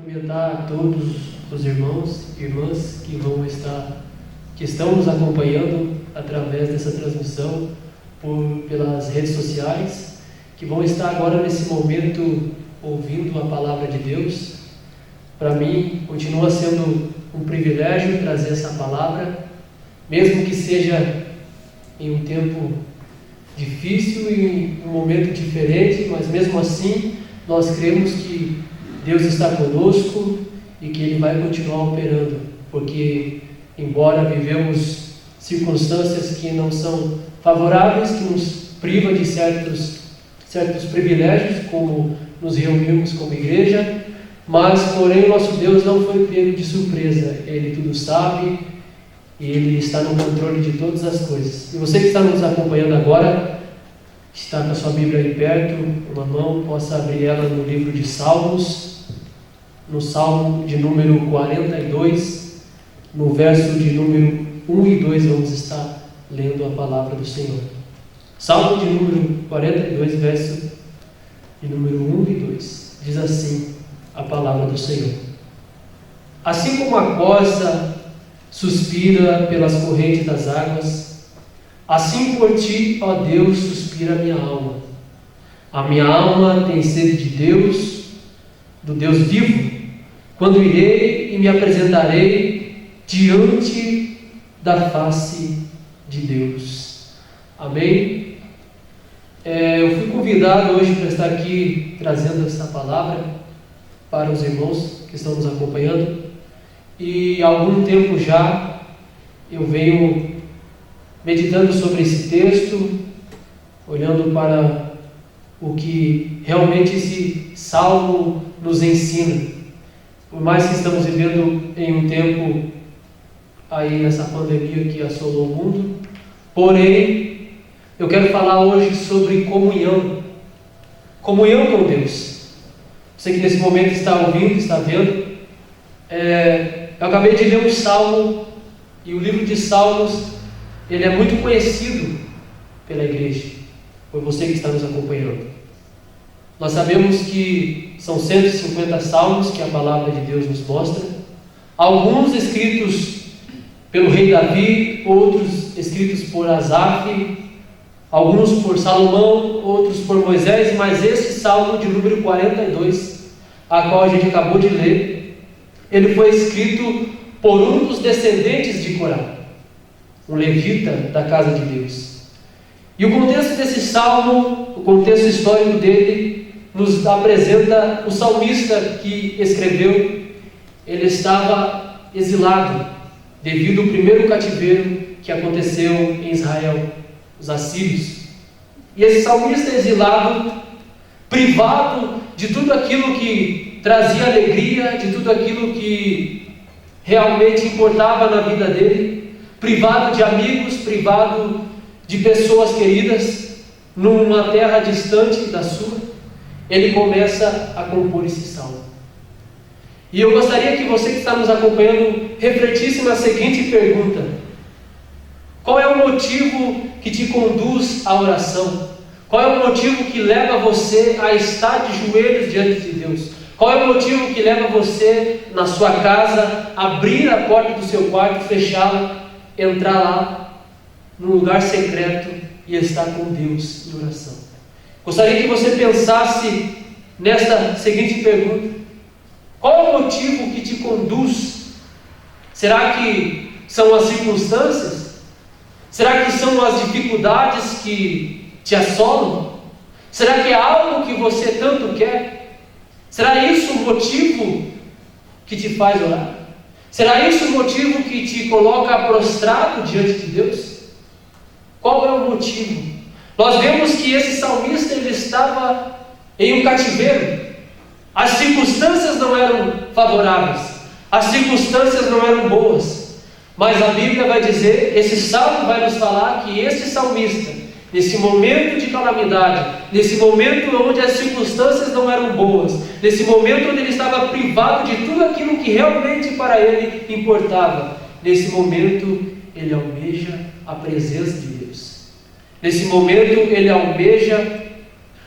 Cumprimentar a todos os irmãos e irmãs que estão nos acompanhando através dessa transmissão pelas redes sociais, que vão estar agora nesse momento ouvindo a palavra de Deus. Para mim, continua sendo um privilégio trazer essa palavra, mesmo que seja em um tempo difícil e em um momento diferente, mas mesmo assim nós cremos que Deus está conosco e que Ele vai continuar operando, porque embora vivemos circunstâncias que não são favoráveis, que nos privam de certos privilégios, como nos reunirmos como igreja, mas porém o nosso Deus não foi pego de surpresa. Ele tudo sabe e Ele está no controle de todas as coisas. E você que está nos acompanhando agora, está com a sua Bíblia aí perto, uma mão, possa abrir ela no livro de Salmos, no Salmo de número 42, no verso de número 1 e 2, vamos estar lendo a palavra do Senhor. Salmo de número 42, verso de número 1 e 2, diz assim a palavra do Senhor: Assim como a corça suspira pelas correntes das águas, assim por ti, ó Deus, suspira a minha alma. A minha alma tem sede de Deus, do Deus vivo. Quando irei e me apresentarei diante da face de Deus. Amém? Eu fui convidado hoje para estar aqui trazendo essa palavra para os irmãos que estão nos acompanhando. E há algum tempo já eu venho meditando sobre esse texto, olhando para o que realmente esse salmo nos ensina. Por mais que estamos vivendo em um tempo aí nessa pandemia que assolou o mundo, porém eu quero falar hoje sobre comunhão com Deus. Você que nesse momento está ouvindo, está vendo, eu acabei de ler um salmo, e o livro de Salmos ele é muito conhecido pela igreja, por você que está nos acompanhando. Nós sabemos que são 150 salmos que a palavra de Deus nos mostra, alguns escritos pelo rei Davi, outros escritos por Asaf, alguns por Salomão, outros por Moisés, mas esse salmo de número 42, a qual a gente acabou de ler, ele foi escrito por um dos descendentes de Corá, um levita da casa de Deus. E o contexto desse salmo, o contexto histórico dele, nos apresenta o salmista que escreveu. Ele estava exilado devido ao primeiro cativeiro que aconteceu em Israel, os assírios. E esse salmista exilado, privado de tudo aquilo que trazia alegria, de tudo aquilo que realmente importava na vida dele, privado de amigos, privado de pessoas queridas, numa terra distante da sua, ele começa a compor esse salmo. E eu gostaria que você que está nos acompanhando refletisse na seguinte pergunta: qual é o motivo que te conduz à oração? Qual é o motivo que leva você a estar de joelhos diante de Deus? Qual é o motivo que leva você na sua casa, abrir a porta do seu quarto, fechá-la, entrar lá num lugar secreto e estar com Deus em oração? Gostaria que você pensasse nesta seguinte pergunta: qual é o motivo que te conduz? Será que são as circunstâncias? Será que são as dificuldades que te assolam? Será que é algo que você tanto quer? Será isso o motivo que te faz orar? Será isso o motivo que te coloca prostrado diante de Deus? Qual é o motivo? Nós vemos que esse salmista ele estava em um cativeiro. As circunstâncias não eram favoráveis, as circunstâncias não eram boas, mas a Bíblia vai dizer, esse salmo vai nos falar que esse salmista, nesse momento de calamidade, nesse momento onde as circunstâncias não eram boas, nesse momento onde ele estava privado de tudo aquilo que realmente para ele importava, nesse momento ele almeja a presença de Deus. Nesse momento ele almeja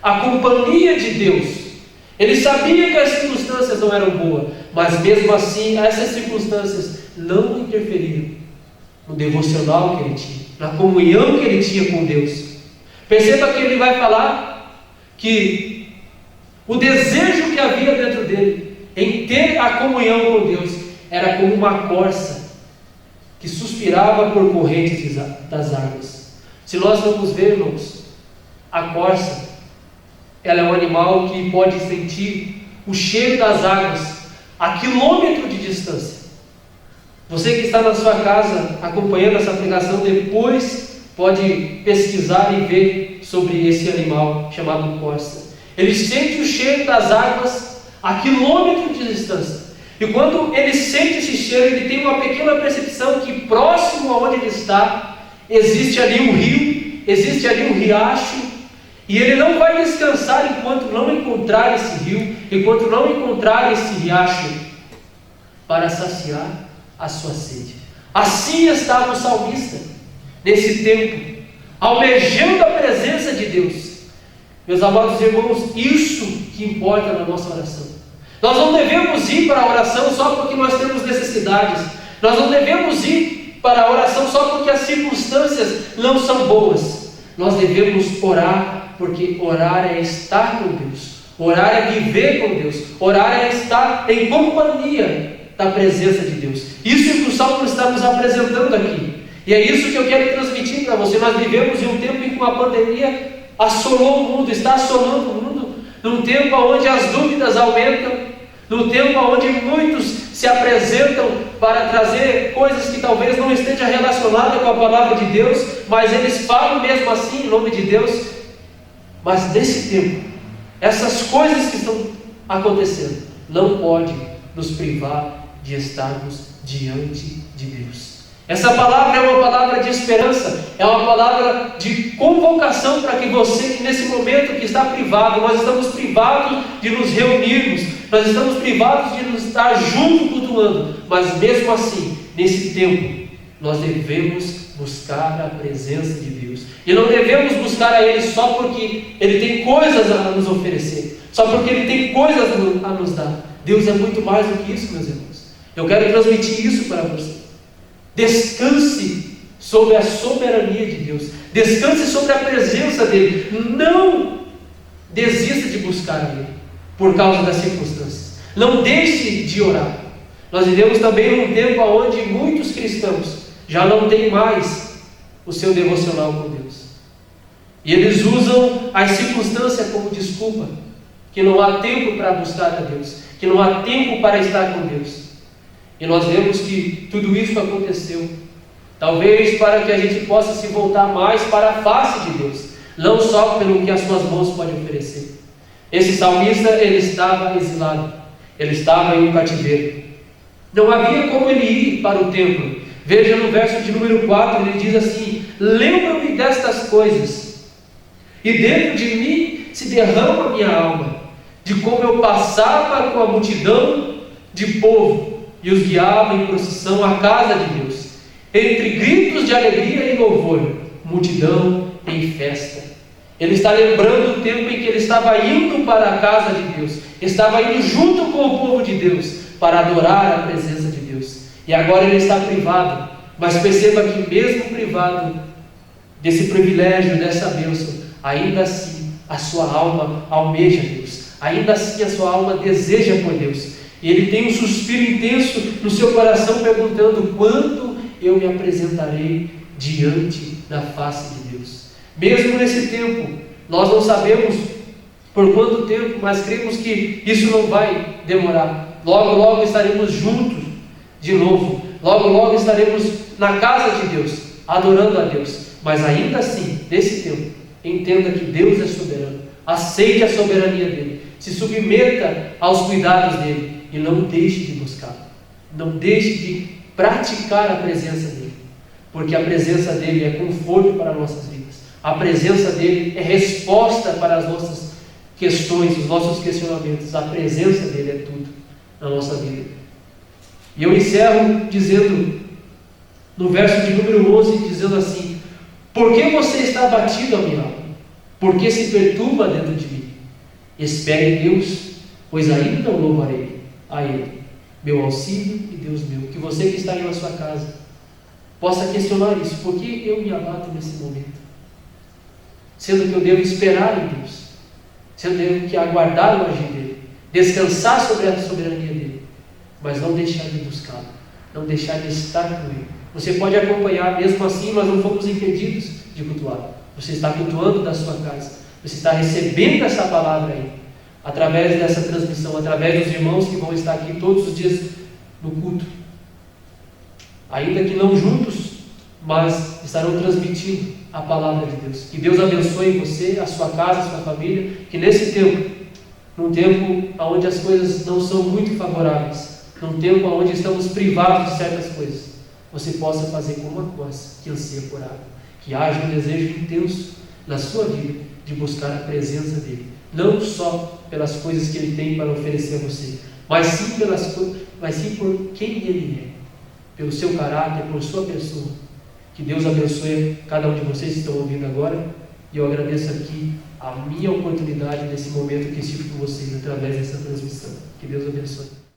a companhia de Deus. Ele sabia que as circunstâncias não eram boas, mas mesmo assim, essas circunstâncias não interferiram no devocional que ele tinha, na comunhão que ele tinha com Deus. Perceba que ele vai falar que o desejo que havia dentro dele em ter a comunhão com Deus era como uma corça que suspirava por correntes das águas. Se nós vamos ver, irmãos, a corça, ela é um animal que pode sentir o cheiro das águas a quilômetro de distância. Você que está na sua casa acompanhando essa pregação, depois pode pesquisar e ver sobre esse animal chamado corça. Ele sente o cheiro das águas a quilômetro de distância. E quando ele sente esse cheiro, ele tem uma pequena percepção que próximo aonde ele está, existe ali um rio, existe ali um riacho, e ele não vai descansar enquanto não encontrar esse rio, enquanto não encontrar esse riacho, para saciar a sua sede. Assim estava o salmista, nesse tempo, almejando a presença de Deus. Meus amados irmãos, isso que importa na nossa oração. Nós não devemos ir para a oração só porque nós temos necessidades. Nós não devemos ir para a oração só porque as circunstâncias não são boas. Nós devemos orar, porque orar é estar com Deus. Orar é viver com Deus. Orar é estar em companhia da presença de Deus. Isso que o Salmo está nos apresentando aqui. E é isso que eu quero transmitir para você. Nós vivemos em um tempo em que uma pandemia assolou o mundo, está assolando o mundo, num tempo onde as dúvidas aumentam, num tempo onde muitos se apresentam para trazer coisas que talvez não estejam relacionadas com a palavra de Deus, mas eles falam mesmo assim em nome de Deus. Mas nesse tempo, essas coisas que estão acontecendo não podem nos privar de estarmos diante de Deus. Essa palavra é uma palavra de esperança, é uma palavra de convocação para que você, que nesse momento que está privado, nós estamos privados de nos reunirmos, nós estamos privados de nos estar juntos cultuando, mas mesmo assim, nesse tempo, nós devemos buscar a presença de Deus. E não devemos buscar a Ele só porque Ele tem coisas a nos oferecer, só porque Ele tem coisas a nos dar. Deus é muito mais do que isso, meus irmãos. Eu quero transmitir isso para você. Descanse sobre a soberania de Deus. Descanse sobre a presença dEle. Não desista de buscar Ele por causa das circunstâncias. Não deixe de orar. Nós vivemos também num tempo onde muitos cristãos já não têm mais o seu devocional com Deus. E eles usam as circunstâncias como desculpa, que não há tempo para buscar a Deus, que não há tempo para estar com Deus. E nós vemos que tudo isso aconteceu, talvez para que a gente possa se voltar mais para a face de Deus, não só pelo que as suas mãos podem oferecer. Esse salmista, ele estava exilado, ele estava em um cativeiro. Não havia como ele ir para o templo. Veja no verso de número 4, ele diz assim: lembro-me destas coisas, e dentro de mim se derrama a minha alma, de como eu passava com a multidão de povo, e os guiava em procissão à casa de Deus, entre gritos de alegria e louvor, multidão em festa. Ele está lembrando o tempo em que ele estava indo para a casa de Deus, estava indo junto com o povo de Deus, para adorar a presença de Deus. E agora ele está privado, mas perceba que mesmo privado desse privilégio, dessa bênção, ainda assim a sua alma almeja Deus, ainda assim a sua alma deseja por Deus. E ele tem um suspiro intenso no seu coração, perguntando: quando eu me apresentarei diante da face de Deus? Mesmo nesse tempo, nós não sabemos por quanto tempo, mas cremos que isso não vai demorar. Logo, logo estaremos juntos de novo. Logo, logo estaremos na casa de Deus, adorando a Deus. Mas ainda assim, nesse tempo, entenda que Deus é soberano. Aceite a soberania dEle. Se submeta aos cuidados dEle. E não deixe de buscar. Não deixe de praticar a presença dEle. Porque a presença dEle é conforto para nossas vidas. A presença dEle é resposta para as nossas questões, os nossos questionamentos. A presença dEle é tudo na nossa vida. E eu encerro dizendo, no verso de número 11, dizendo assim: por que você está abatido, a minha alma? Por que se perturba dentro de mim? Espere em Deus, pois aí não louvarei a Ele, meu auxílio e Deus meu. Que você que está aí na sua casa possa questionar isso. Por que eu me abato nesse momento? Sendo que eu devo esperar em Deus, sendo que eu devo que aguardar o agir dEle, descansar sobre a soberania dEle, mas não deixar de buscá-lo, não deixar de estar com Ele. Você pode acompanhar, mesmo assim nós não fomos impedidos de cultuar. Você está cultuando da sua casa, você está recebendo essa palavra aí, através dessa transmissão, através dos irmãos que vão estar aqui todos os dias no culto, ainda que não juntos, mas estarão transmitindo a palavra de Deus. Que Deus abençoe você, a sua casa, a sua família, que nesse tempo, num tempo onde as coisas não são muito favoráveis, num tempo onde estamos privados de certas coisas, você possa fazer como Acós, que anseia por água, que haja um desejo intenso na sua vida de buscar a presença dEle, não só pelas coisas que Ele tem para oferecer a você, mas sim por quem Ele é, pelo seu caráter, por sua pessoa. Que Deus abençoe cada um de vocês que estão ouvindo agora, e eu agradeço aqui a minha oportunidade nesse momento que estive com vocês através dessa transmissão. Que Deus abençoe.